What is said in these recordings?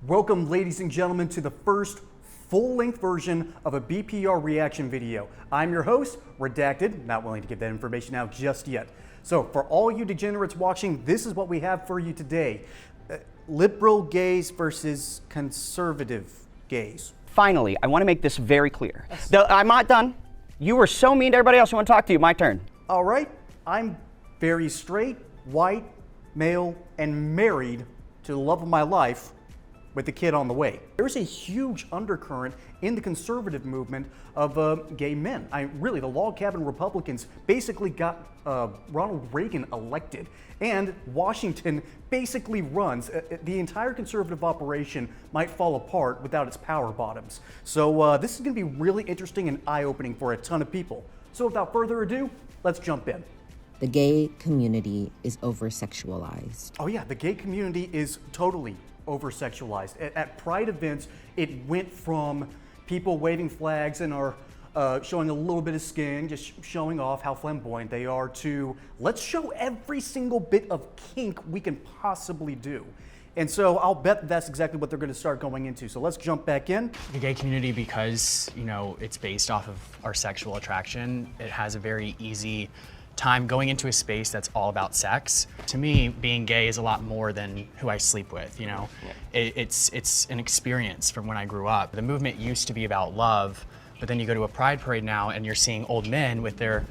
Welcome, ladies and gentlemen, to the first full-length version of a BPR reaction video. I'm your host, Redacted, not willing to give that information out just yet. So for all you degenerates watching, this is what we have for you today. Liberal gays versus conservative gays. Finally, I want to make this very clear. I'm not done. You were so mean to everybody else who want to talk to you. My turn. All right, I'm very straight, white, male, and married to the love of my life with the kid on the way. There's a huge undercurrent in the conservative movement of gay men. Really, the log cabin Republicans basically got Ronald Reagan elected, and Washington basically runs. The entire conservative operation might fall apart without its power bottoms. So this is gonna be really interesting and eye-opening for a ton of people. So without further ado, let's jump in. The gay community is oversexualized. Oh yeah, the gay community is totally oversexualized. At Pride events, it went from people waving flags and are showing a little bit of skin, just showing off how flamboyant they are, to let's show every single bit of kink we can possibly do. And so I'll bet that's exactly what they're going to start going into. So let's jump back in. The gay community, because it's based off of our sexual attraction, it has a very easy time going into a space that's all about sex. To me, being gay is a lot more than who I sleep with, It's an experience from when I grew up. The movement used to be about love, but then you go to a pride parade now and you're seeing old men with their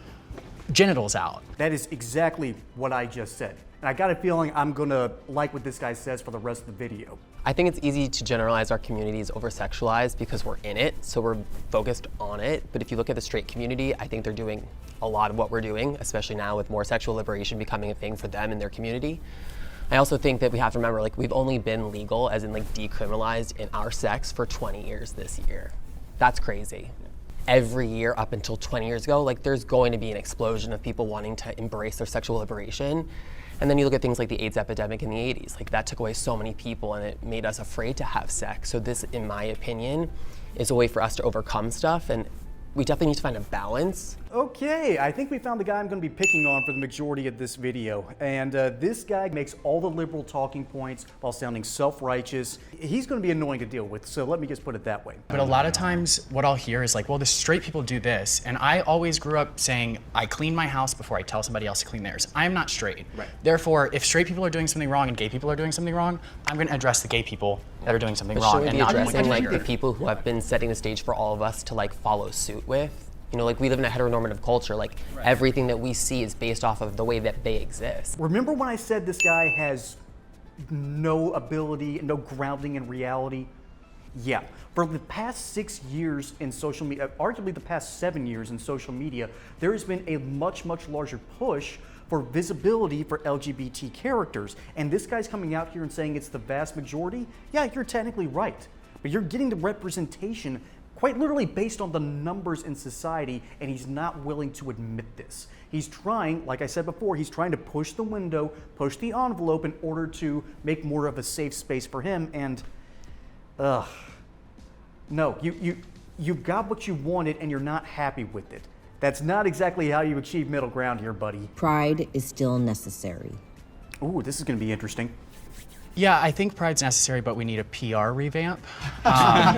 genitals out. That is exactly what I just said. And I got a feeling I'm gonna like what this guy says for the rest of the video. I think it's easy to generalize our community as oversexualized because we're in it, so we're focused on it. But if you look at the straight community, I think they're doing a lot of what we're doing, especially now with more sexual liberation becoming a thing for them and their community. I also think that we have to remember, we've only been legal, as in decriminalized in our sex for 20 years this year. That's crazy. Every year up until 20 years ago, there's going to be an explosion of people wanting to embrace their sexual liberation. And then you look at things like the AIDS epidemic in the 80s, that took away so many people and it made us afraid to have sex. So this, in my opinion, is a way for us to overcome stuff, and we definitely need to find a balance. Okay, I think we found the guy I'm gonna be picking on for the majority of this video. And this guy makes all the liberal talking points while sounding self-righteous. He's gonna be annoying to deal with, so let me just put it that way. But a lot of times what I'll hear is well, the straight people do this. And I always grew up saying, I clean my house before I tell somebody else to clean theirs. I'm not straight. Right. Therefore, if straight people are doing something wrong and gay people are doing something wrong, I'm gonna address the gay people that are doing something wrong. Shouldn't we And be not addressing the people who have been setting the stage for all of us to follow suit with? We live in a heteronormative culture. Everything that we see is based off of the way that they exist. Remember when I said this guy has no ability, no grounding in reality? Yeah. For the past 6 years in social media, arguably the past 7 years in social media, there has been a much, much larger push for visibility for LGBT characters. And this guy's coming out here and saying it's the vast majority? Yeah, you're technically right. But you're getting the representation quite literally based on the numbers in society, and he's not willing to admit this. He's trying, like I said before, he's trying to push the window, push the envelope in order to make more of a safe space for him, and no, you've got what you wanted and you're not happy with it. That's not exactly how you achieve middle ground here, buddy. Pride is still necessary. Ooh, this is gonna be interesting. Yeah, I think Pride's necessary, but we need a PR revamp. Yeah,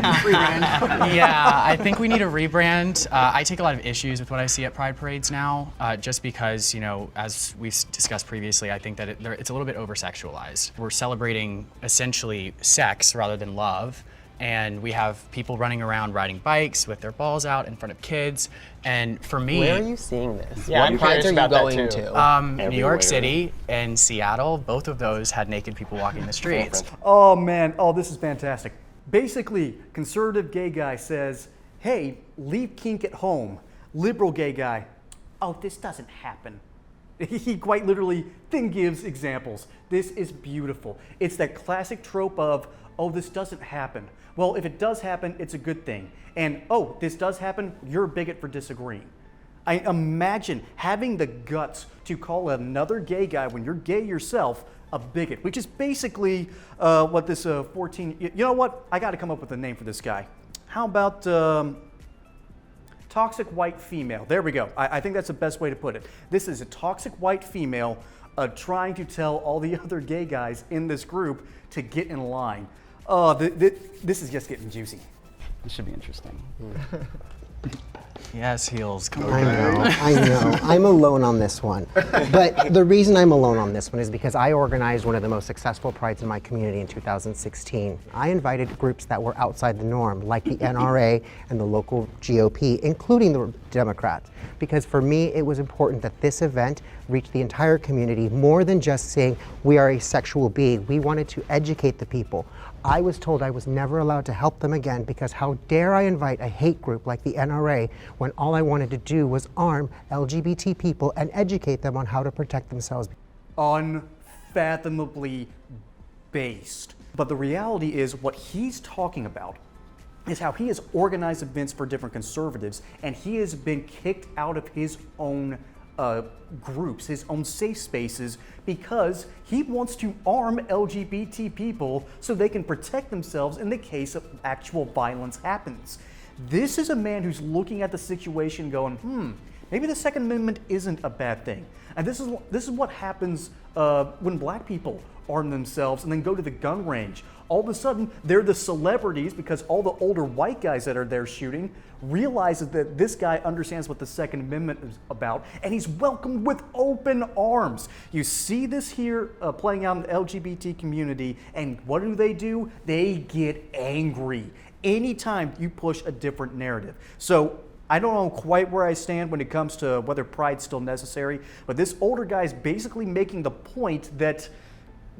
I think we need a rebrand. I take a lot of issues with what I see at Pride parades now, just because, as we've discussed previously, I think that it's a little bit over-sexualized. We're celebrating essentially sex rather than love. And we have people running around riding bikes with their balls out in front of kids. And for me— Where are you seeing this? Yeah, what prides are you going to? New York City and Seattle, both of those had naked people walking the streets. Oh man, this is fantastic. Basically, conservative gay guy says, hey, leave kink at home. Liberal gay guy, oh, this doesn't happen. He quite literally then gives examples. This is beautiful. It's that classic trope of, oh, this doesn't happen. Well, if it does happen, it's a good thing. And, oh, this does happen, you're a bigot for disagreeing. I imagine having the guts to call another gay guy when you're gay yourself a bigot, which is basically what this 14, you know what? I gotta come up with a name for this guy. How about toxic white female? There we go. I think that's the best way to put it. This is a toxic white female trying to tell all the other gay guys in this group to get in line. Oh, this is just getting juicy. This should be interesting. Yes, heels. Come I on. know. I'm alone on this one. But the reason I'm alone on this one is because I organized one of the most successful prides in my community in 2016. I invited groups that were outside the norm, like the NRA and the local GOP, including the Democrats. Because for me, it was important that this event reach the entire community more than just saying we are a sexual being. We wanted to educate the people. I was told I was never allowed to help them again because how dare I invite a hate group like the NRA when all I wanted to do was arm LGBT people and educate them on how to protect themselves. Unfathomably based. But the reality is what he's talking about is how he has organized events for different conservatives, and he has been kicked out of his own groups, his own safe spaces, because he wants to arm LGBT people so they can protect themselves in the case of actual violence happens. This is a man who's looking at the situation going, maybe the Second Amendment isn't a bad thing. And this is what happens when black people arm themselves and then go to the gun range. All of a sudden, they're the celebrities because all the older white guys that are there shooting realize that this guy understands what the Second Amendment is about, and he's welcomed with open arms. You see this here playing out in the LGBT community, and what do? They get angry anytime you push a different narrative. So I don't know quite where I stand when it comes to whether pride's still necessary, but this older guy is basically making the point that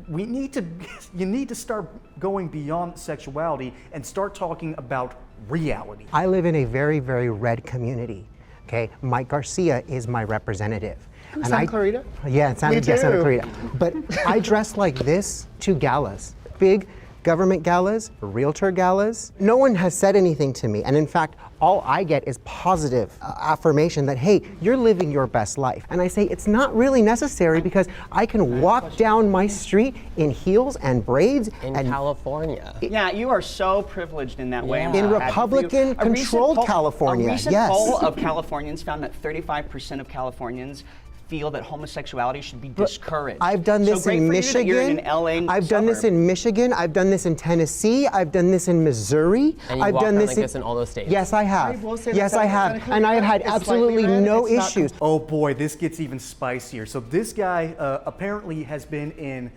you need to start going beyond sexuality and start talking about reality. I live in a very, very red community. Okay, Mike Garcia is my representative. Santa Clarita? Yeah, Santa Me Santa too. Clarita. But I dress like this to galas, big government galas, realtor galas. No one has said anything to me, and in fact, all I get is positive affirmation that, hey, you're living your best life. And I say it's not really necessary because I can walk down my street in heels and braids. In and California. Yeah, you are so privileged in that way. I'm Yeah. so In happy for you. Republican-controlled California, A recent yes. poll of Californians found that 35% of Californians feel that homosexuality should be discouraged. I've done this so great in for you that you're Michigan. in an LA I've done this suburb. in Michigan. I've done this in Tennessee. I've done this in Missouri. And you I've walk done around this like this in all those states? Yes, I have. I will say that Yes, I Santa have. Clarita And I have had is slightly absolutely red. no It's not issues. Oh boy, this gets even spicier. So this guy apparently has been in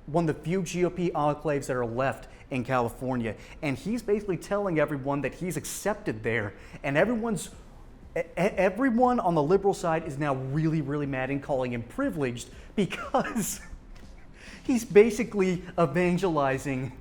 one of the few GOP enclaves that are left in California, and he's basically telling everyone that he's accepted there, and everyone on the liberal side is now really, really mad and calling him privileged because he's basically evangelizing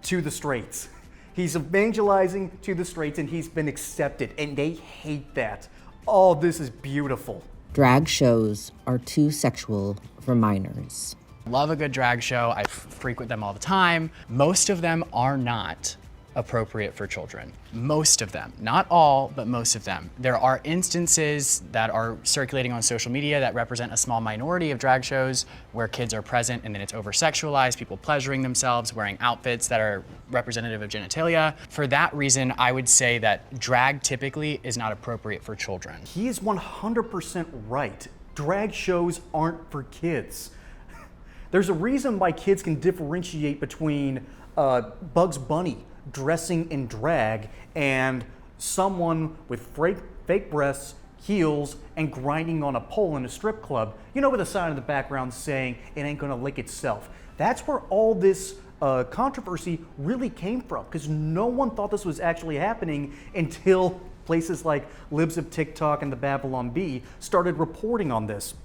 to the straights. He's evangelizing to the straights, and he's been accepted, and they hate that. Oh, this is beautiful. Drag shows are too sexual for minors. Love a good drag show. I frequent them all the time. Most of them are not appropriate for children. Most of them, not all, but most of them. There are instances that are circulating on social media that represent a small minority of drag shows where kids are present and then it's over-sexualized, people pleasuring themselves, wearing outfits that are representative of genitalia. For that reason, I would say that drag typically is not appropriate for children. He is 100% right. Drag shows aren't for kids. There's a reason why kids can differentiate between Bugs Bunny dressing in drag and someone with fake breasts, heels, and grinding on a pole in a strip club, you know, with a sign in the background saying it ain't gonna lick itself. That's where all this controversy really came from, because no one thought this was actually happening until places like Libs of TikTok and the Babylon Bee started reporting on this.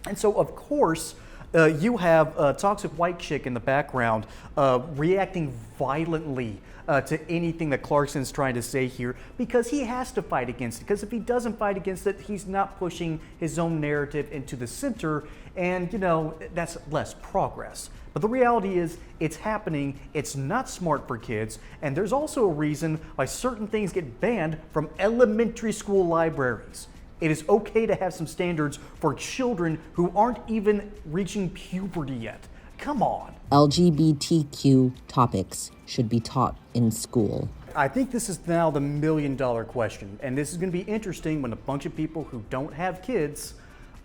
And so, of course, you have a toxic white chick in the background reacting violently to anything that Clarkson's trying to say here, because he has to fight against it. Because if he doesn't fight against it, he's not pushing his own narrative into the center, and you know, that's less progress. But the reality is, it's happening, it's not smart for kids, and there's also a reason why certain things get banned from elementary school libraries. It is okay to have some standards for children who aren't even reaching puberty yet. Come on. LGBTQ topics should be taught in school. I think this is now the million-dollar question, and this is going to be interesting when a bunch of people who don't have kids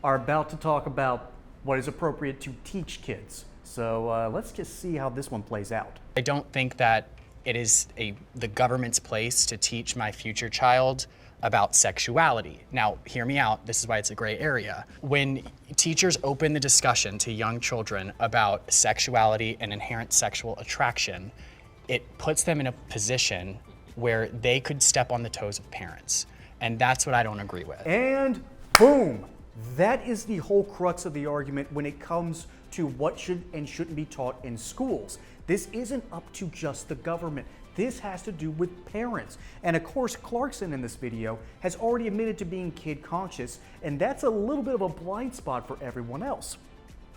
are about to talk about what is appropriate to teach kids. So let's just see how this one plays out. I don't think that it is the government's place to teach my future child about sexuality. Now, hear me out. This is why it's a gray area. When teachers open the discussion to young children about sexuality and inherent sexual attraction, it puts them in a position where they could step on the toes of parents. And that's what I don't agree with. And boom! That is the whole crux of the argument when it comes to what should and shouldn't be taught in schools. This isn't up to just the government. This has to do with parents. And of course, Clarkson in this video has already admitted to being kid conscious, and that's a little bit of a blind spot for everyone else.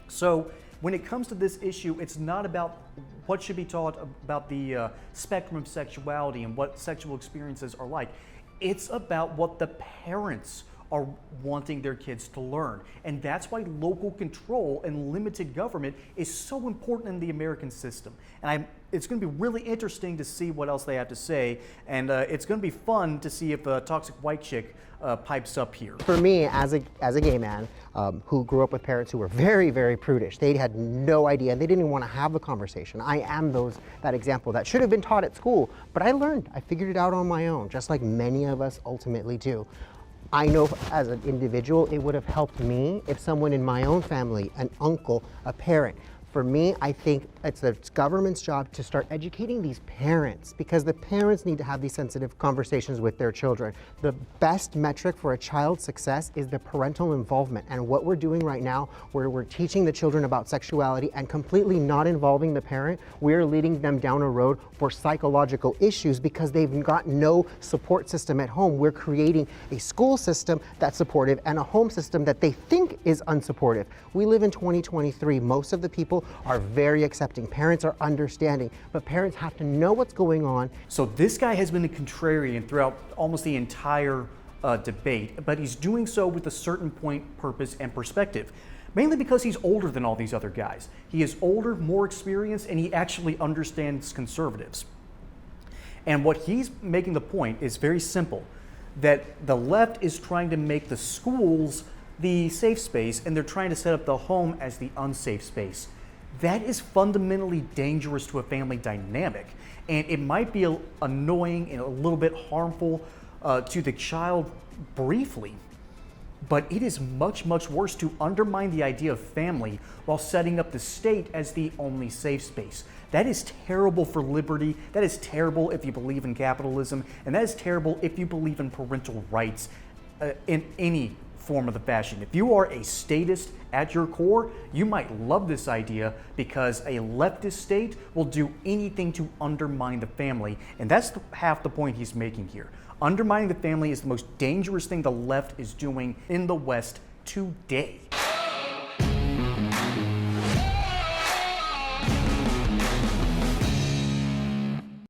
So when it comes to this issue, it's not about what should be taught about the spectrum of sexuality and what sexual experiences are like. It's about what the parents are wanting their kids to learn. And that's why local control and limited government is so important in the American system. And it's going to be really interesting to see what else they have to say. And it's going to be fun to see if a toxic white chick pipes up here. For me, as a gay man who grew up with parents who were very, very prudish, they had no idea, they didn't even want to have a conversation. I am that example that should have been taught at school, but I learned, I figured it out on my own, just like many of us ultimately do. I know as an individual, it would have helped me if someone in my own family, an uncle, a parent. For me, I think it's the government's job to start educating these parents, because the parents need to have these sensitive conversations with their children. The best metric for a child's success is the parental involvement. And what we're doing right now, where we're teaching the children about sexuality and completely not involving the parent, we're leading them down a road for psychological issues because they've got no support system at home. We're creating a school system that's supportive and a home system that they think is unsupportive. We live in 2023. Most of the people are very accepting. Parents are understanding, but parents have to know what's going on. So this guy has been a contrarian throughout almost the entire debate, but he's doing so with a certain point, purpose, and perspective. Mainly because he's older than all these other guys. He is older, more experienced, and he actually understands conservatives. And what he's making the point is very simple, that the left is trying to make the schools the safe space, and they're trying to set up the home as the unsafe space. That is fundamentally dangerous to a family dynamic, and it might be annoying and a little bit harmful to the child briefly, but it is much, much worse to undermine the idea of family while setting up the state as the only safe space. That is terrible for liberty, that is terrible if you believe in capitalism, and that is terrible if you believe in parental rights in any form of the fashion. If you are a statist at your core, you might love this idea because a leftist state will do anything to undermine the family, and that's half the point he's making here. Undermining the family is the most dangerous thing the left is doing in the West today.